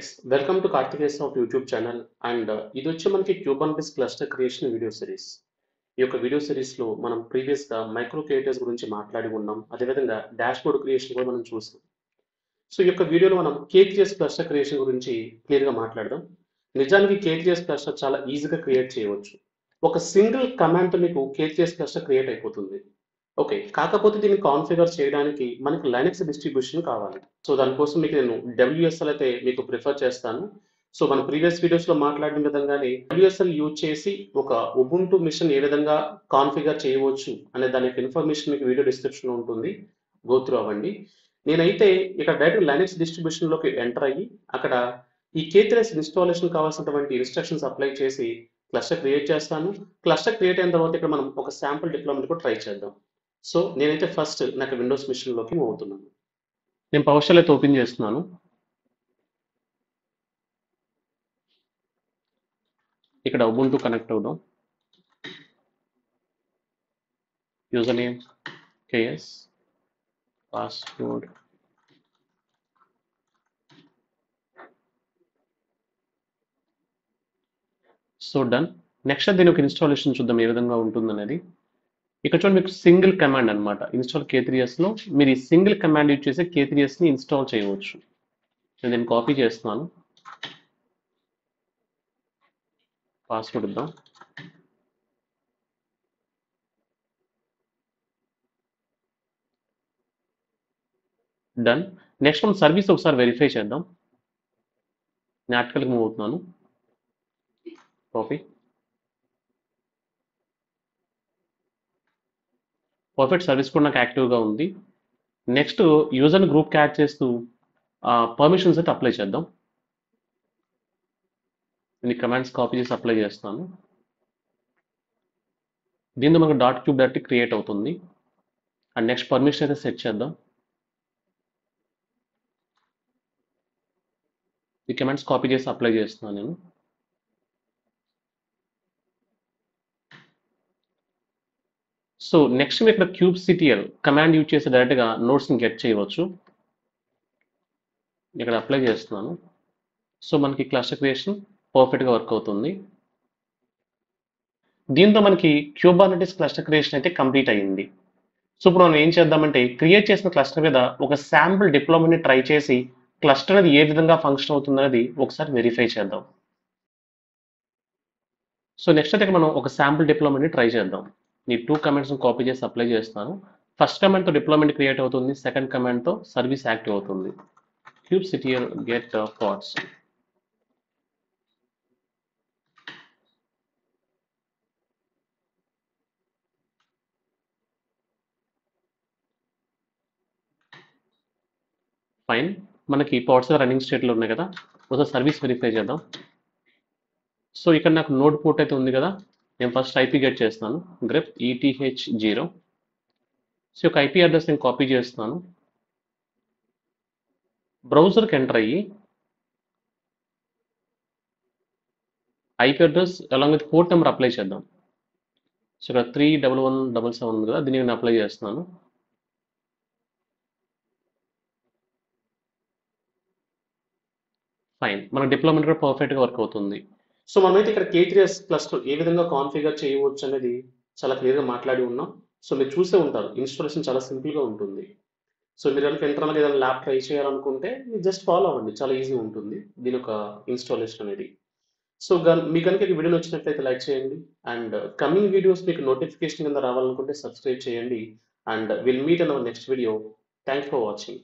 Guys, welcome to Karthikeya of YouTube channel. And ఇది వచ్చి మనకి Kubernetes cluster creation video series. ఈ యొక్క వీడియో సిరీస్లో మనం ప్రీవియస్గా మైక్రో క్రియేటర్స్ గురించి మాట్లాడి ఉన్నాం. అదేవిధంగా డాష్ బోర్డ్ క్రియేషన్ కూడా మనం చూసాం. సో ఈ యొక్క వీడియోలో మనం K3s క్లస్టర్ క్రియేషన్ గురించి క్లియర్గా మాట్లాడదాం. నిజానికి K3s క్లస్టర్ చాలా ఈజీగా క్రియేట్ చేయవచ్చు. ఒక సింగిల్ కమాండ్తో మీకు K3s క్లస్టర్ క్రియేట్ అయిపోతుంది. ఓకే. కాకపోతే దీన్ని కాన్ఫిగర్ చేయడానికి మనకి లైనక్స్ డిస్ట్రిబ్యూషన్ కావాలి. సో దానికోసం మీకు నేను WSL అయితే మీకు ప్రిఫర్ చేస్తాను. సో మన ప్రీవియస్ వీడియోస్‌లో మాట్లాడిన విధంగానే WSL యూజ్ చేసి ఒక ఉబుంటు మిషన్ ఏ విధంగా కాన్ఫిగర్ చేయవచ్చు అనే దాని యొక్క ఇన్ఫర్మేషన్ మీకు వీడియో డిస్క్రిప్షన్‌లో ఉంటుంది. గో త్రూ అవ్వండి. నేనైతే ఇక్కడ డైరెక్ట్ లైనక్స్ డిస్ట్రిబ్యూషన్‌లోకి ఎంటర్ అయ్యి అక్కడ ఈ K3s ఇన్‌స్టాలేషన్ కావాల్సినటువంటి ఇన్‌స్ట్రక్షన్స్ అప్లై చేసి క్లస్టర్ క్రియేట్ చేస్తాను. క్లస్టర్ క్రియేట్ అయిన తర్వాత ఇక్కడ మనం ఒక శాంపుల్ డిప్లాయ్‌మెంట్ కూడా ట్రై చేద్దాం. సో నేనైతే ఫస్ట్ నాకు విండోస్ మిషన్‌లోకి మూవ్ అవుతున్నాను. నేను పవర్ షెల్ అయితే ఓపెన్ చేస్తున్నాను. ఇక్కడ ఉబుంటు కనెక్ట్ అవుదాం. User name KS, password so done. Next దీని ఒక ఇన్స్టాలేషన్ చూద్దాం ఏ విధంగా ఉంటుందనేది. ఇక్కడ చూడండి మీకు సింగిల్ కమాండ్ అనమాట. ఇన్స్టాల్ K3sలో మీరు ఈ సింగిల్ కమాండ్ యూజ్ చేసి K3sని ఇన్స్టాల్ చేయవచ్చు. నేను దీన్ని కాపీ చేస్తున్నాను. పాస్వర్డ్ ఇద్దాం. డన్. నెక్స్ట్ మనం సర్వీస్ ఒకసారి వెరిఫై చేద్దాం. నేను ఆర్టికల్కి మూవ్ అవుతున్నాను. కాపీ. పర్ఫెక్ట్ సర్వీస్ కూడా నాకు యాక్టివ్గా ఉంది. నెక్స్ట్ యూజర్ని గ్రూప్కి యాడ్ చేస్తూ పర్మిషన్స్ అయితే అప్లై చేద్దాం. నేను కమాండ్స్ కాపీ చేసి అప్లై చేస్తాను. దీంతో మనకు .cube డైరెక్ట్ క్రియేట్ అవుతుంది. అండ్ నెక్స్ట్ పర్మిషన్ అయితే సెట్ చేద్దాం. ఈ కమాండ్స్ కాపీ చేసి అప్లై చేస్తున్నాను నేను. సో నెక్స్ట్ మీరు ఇక్కడ kubectl కమాండ్ యూజ్ చేసి డైరెక్ట్గా నోట్స్ని గెట్ చేయవచ్చు. ఇక్కడ అప్లై చేస్తున్నాను. సో మనకి క్లస్టర్ క్రియేషన్ పర్ఫెక్ట్గా వర్క్ అవుతుంది. దీంతో మనకి క్యూబర్నెటిస్ క్లస్టర్ క్రియేషన్ అయితే కంప్లీట్ అయ్యింది. సో ఇప్పుడు మనం ఏం చేద్దామంటే క్రియేట్ చేసిన క్లస్టర్ మీద ఒక శాంపుల్ డిప్లాయ్మెంట్ని ట్రై చేసి క్లస్టర్ అనేది ఏ విధంగా ఫంక్షన్ అవుతుంది అనేది ఒకసారి వెరిఫై చేద్దాం. సో నెక్స్ట్ అయితే మనం ఒక శాంపుల్ డిప్లాయ్మెంట్ని ట్రై చేద్దాం. ఈ 2 కమాండ్స్ని కాపీ చేసి అప్లై చేస్తాను. ఫస్ట్ కమాండ్తో డిప్లాయ్మెంట్ క్రియేట్ అవుతుంది. సెకండ్ కమాండ్తో సర్వీస్ యాక్టివ్ అవుతుంది. kubectl get pods. ఫైన్. మనకి పాడ్స్ రన్నింగ్ స్టేట్లో ఉన్నాయి కదా, ఒకసారి సర్వీస్ వెరిఫై చేద్దాం. సో ఇక్కడ నాకు నోడ్ పోర్ట్ అయితే ఉంది కదా, నేను ఫస్ట్ IP గెట్ చేస్తాను. grep eth0. సో ఒక IP అడ్రస్ నేను కాపీ చేస్తున్నాను. బ్రౌజర్కి ఎంటర్ అయ్యి IP address along with port number apply చేద్దాం. సో ఇక్కడ 31177 ఉంది కదా, దీన్ని నేను అప్లై చేస్తున్నాను. ఫైన్. మన డిప్లాయ్మెంట్ కూడా పర్ఫెక్ట్గా వర్క్ అవుతుంది. సో మనమైతే ఇక్కడ K3s క్లస్టర్ ఏ విధంగా కాన్ఫిగర్ చేయవచ్చు అనేది చాలా క్లియర్గా మాట్లాడి ఉన్నాం. సో మీరు చూసే ఉంటారు, ఇన్స్టాలేషన్ చాలా సింపుల్గా ఉంటుంది. సో మీరు కనుక ఇంటర్నల్గా ఏదైనా ల్యాబ్ ట్రై చేయాలనుకుంటే మీరు జస్ట్ ఫాలో అవ్వండి, చాలా ఈజీ ఉంటుంది దీని ఒక ఇన్స్టాలేషన్ అనేది. సో మీకు కనుక ఈ వీడియో నచ్చినట్లయితే లైక్ చేయండి. అండ్ కమింగ్ వీడియోస్ మీకు నోటిఫికేషన్ కింద రావాలనుకుంటే సబ్స్క్రైబ్ చేయండి. And will meet in our next video. Thank for watching.